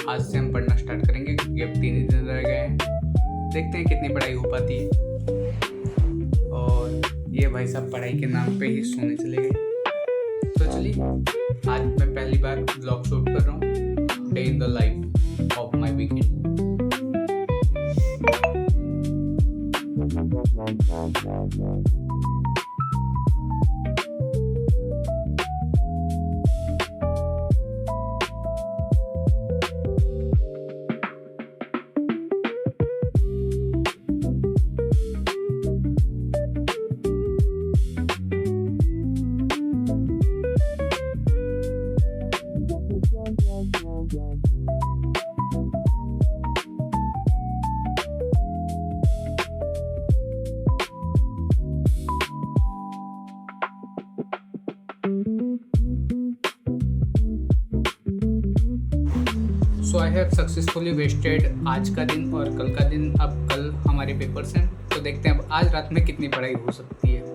आज से हम पढ़ना स्टार्ट करेंगे क्योंकि अब 3 ही दिन रह गए हैं। देखते हैं कितनी पढ़ाई हो पाती है। और ये भाई साहब पढ़ाई के नाम पे ही सोने चले गए। तो चलिए, आज मैं पहली बार ब्लॉग शूट कर रहा हूँ, day in the life of my weekend. So I have successfully wasted आज का दिन और कल का दिन। अब कल हमारे पेपर्स हैं, तो देखते हैं अब आज रात में कितनी पढ़ाई हो सकती है।